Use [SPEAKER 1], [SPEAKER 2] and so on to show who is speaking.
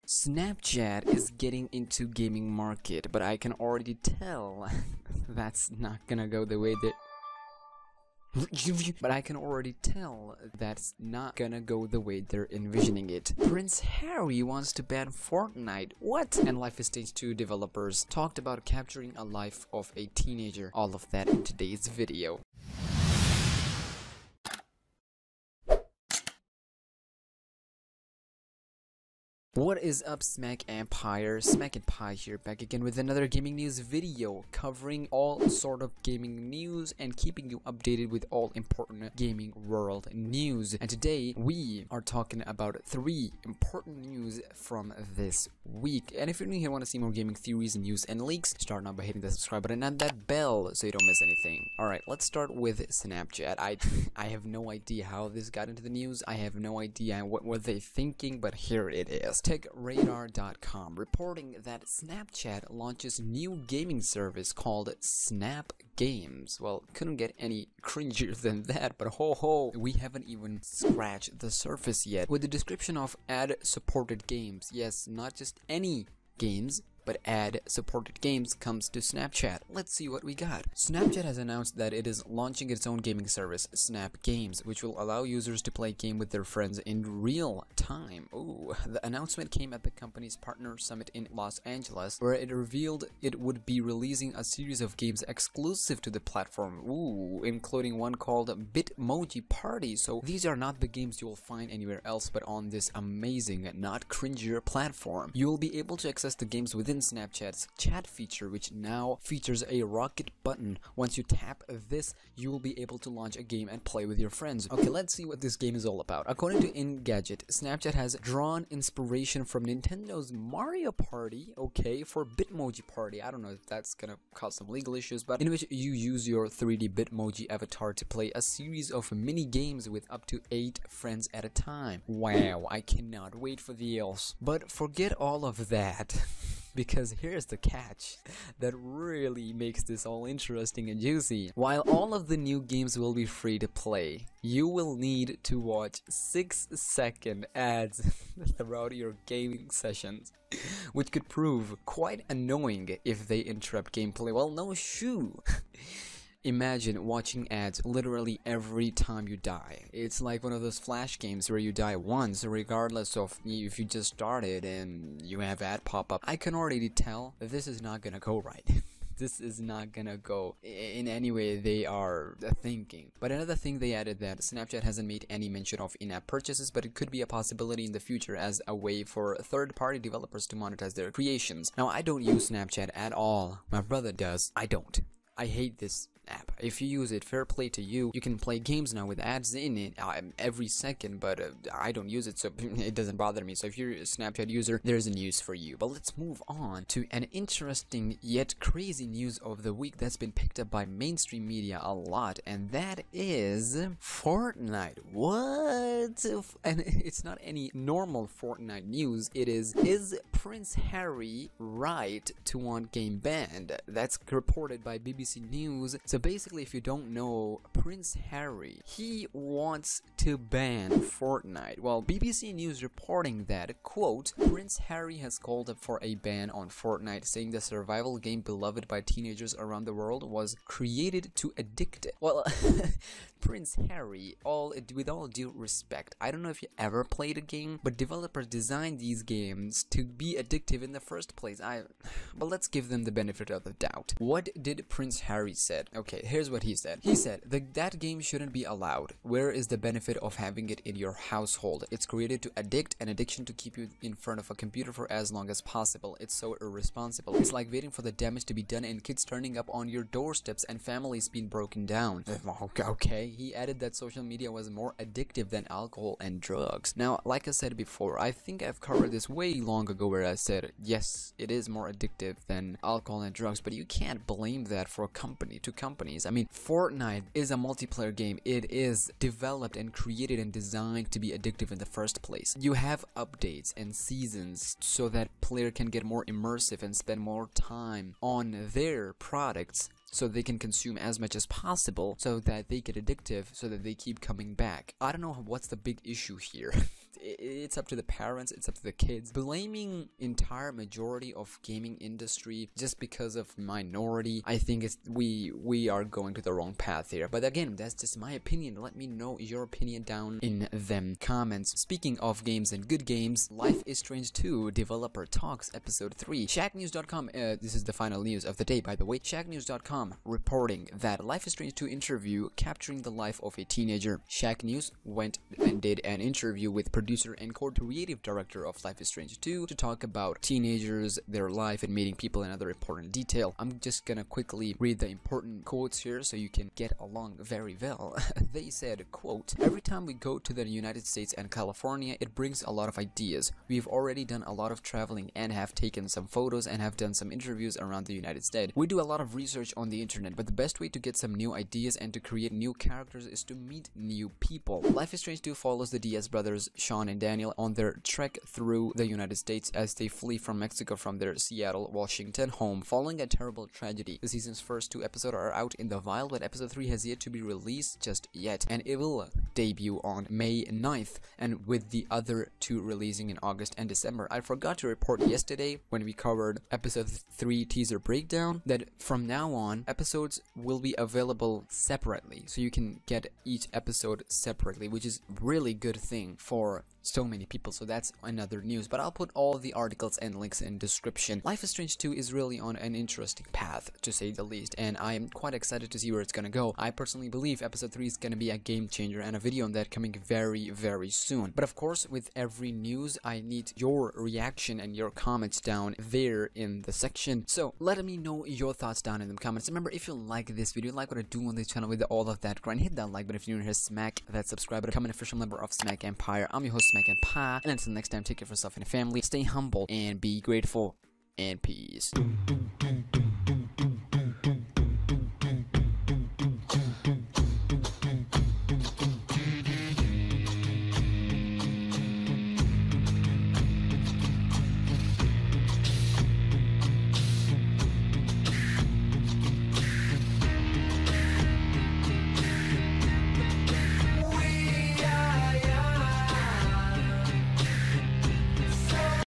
[SPEAKER 1] Snapchat is getting into gaming market, but I can already tell that's not gonna go the way that that's not gonna go the way they're envisioning it. Prince Harry wants to ban Fortnite. What? And Life is Stage 2 developers talked about capturing a life of a teenager. All of that in today's video. What is up, SmackNPie? SmackNPie here, back again with another gaming news video covering all sort of gaming news and keeping you updated with all important gaming world news. And today we are talking about 3 important news from this week. And if you're new here and want to see more gaming theories, news, and leaks, start now by hitting the subscribe button and that bell so you don't miss anything. Alright, let's start with Snapchat. I have no idea how this got into the news. I have no idea what were they thinking, but here it is. TechRadar.com reporting that Snapchat launches new gaming service called Snap Games. Well, couldn't get any cringier than that, but ho, we haven't even scratched the surface yet. With the description of ad-supported games, yes, not just any games, but ad-supported games comes to Snapchat. Let's see what we got. Snapchat has announced that it is launching its own gaming service, Snap Games, which will allow users to play a game with their friends in real time. Ooh, the announcement came at the company's partner summit in Los Angeles, where it revealed it would be releasing a series of games exclusive to the platform. Ooh, including one called Bitmoji Party. So these are not the games you will find anywhere else, but on this amazing, not cringier platform. You will be able to access the games within Snapchat's chat feature, which now features a rocket button. Once you tap this, you will be able to launch a game and play with your friends. Okay, let's see what this game is all about. According to Engadget, Snapchat has drawn inspiration from Nintendo's Mario Party, okay, for Bitmoji Party. I don't know if that's gonna cause some legal issues, but in which you use your 3D Bitmoji avatar to play a series of mini games with up to 8 friends at a time. Wow, I cannot wait for the else. But forget all of that. Because here's the catch that really makes this all interesting and juicy. While all of the new games will be free to play, you will need to watch 6-second ads throughout your gaming sessions, which could prove quite annoying if they interrupt gameplay. Well, no shoe. Imagine watching ads literally every time you die. It's like one of those flash games where you die once, regardless of if you just started and you have ad pop-up. I can already tell that this is not gonna go right. This is not gonna go in any way they are thinking. But another thing they added, that Snapchat hasn't made any mention of in-app purchases, but it could be a possibility in the future as a way for third-party developers to monetize their creations. Now, I don't use Snapchat at all. My brother does. I don't. I hate this app. If you use it, fair play to you. You can play games now with ads in it every second, but I don't use it, so it doesn't bother me. So if you're a Snapchat user, there's a news for you. But let's move on to an interesting yet crazy news of the week that's been picked up by mainstream media a lot, and that is Fortnite. What? And it's not any normal Fortnite news. It is Prince Harry right to want game banned? That's reported by BBC News. So basically, if you don't know, Prince Harry, he wants to ban Fortnite. Well, BBC News reporting that, quote, Prince Harry has called up for a ban on Fortnite, saying the survival game beloved by teenagers around the world was created to addict it. Well, Prince Harry, with all due respect, I don't know if you ever played a game, but developers designed these games to be addictive in the first place. But let's give them the benefit of the doubt. What did Prince Harry said? Okay, here's what he said. He said that game shouldn't be allowed. Where is the benefit of having it in your household? It's created to addict, an addiction to keep you in front of a computer for as long as possible. It's so irresponsible. It's like waiting for the damage to be done and kids turning up on your doorsteps and families being broken down. Okay, he added that social media was more addictive than alcohol and drugs. Now, like I said before, I think I've covered this way long ago where I said, yes, it is more addictive than alcohol and drugs, but you can't blame that for companies. I mean, Fortnite is a multiplayer game. It is developed and created and designed to be addictive in the first place. You have updates and seasons so that player can get more immersive and spend more time on their products, so they can consume as much as possible, so that they get addictive, so that they keep coming back. I don't know what's the big issue here. it's up to the parents, it's up to the kids. Blaming entire majority of gaming industry just because of minority, I think we are going to the wrong path here. But again, that's just my opinion. Let me know your opinion down in them comments. Speaking of games and good games, Life is Strange 2 developer talks episode 3. ShackNews.com, this is the final news of the day, by the way. ShackNews.com reporting that Life is Strange 2 interview capturing the life of a teenager. Shack News went and did an interview with producer and co-creative director of Life is Strange 2 to talk about teenagers, their life, and meeting people and other important detail. I'm just gonna quickly read the important quotes here so you can get along very well. They said, quote, "Every time we go to the United States and California, it brings a lot of ideas. We've already done a lot of traveling and have taken some photos and have done some interviews around the United States. We do a lot of research on the internet, but the best way to get some new ideas and to create new characters is to meet new people." Life is Strange 2 follows the Diaz brothers, Sean and Daniel, on their trek through the United States as they flee from Mexico from their Seattle, Washington home following a terrible tragedy. The season's first 2 episodes are out in the wild, but episode 3 has yet to be released just yet, and it will debut on May 9th, and with the other 2 releasing in August and December. I forgot to report yesterday when we covered episode 3 teaser breakdown that from now on episodes will be available separately, so you can get each episode separately, which is really good thing for so many people. So that's another news, but I'll put all the articles and links in description. Life is Strange 2 is really on an interesting path, to say the least, and I am quite excited to see where it's gonna go. I personally believe episode 3 is gonna be a game changer, and a video on that coming very, very soon. But of course, with every news, I need your reaction and your comments down there in the section. So let me know your thoughts down in the comments. Remember, if you like this video, like what I do on this channel with all of that grind, hit that like button. If you're new here, smack that subscribe button. Become an official member of SmackNPie. I'm your host, SmackNPie, and until next time, take care of yourself and your family, stay humble and be grateful, and peace.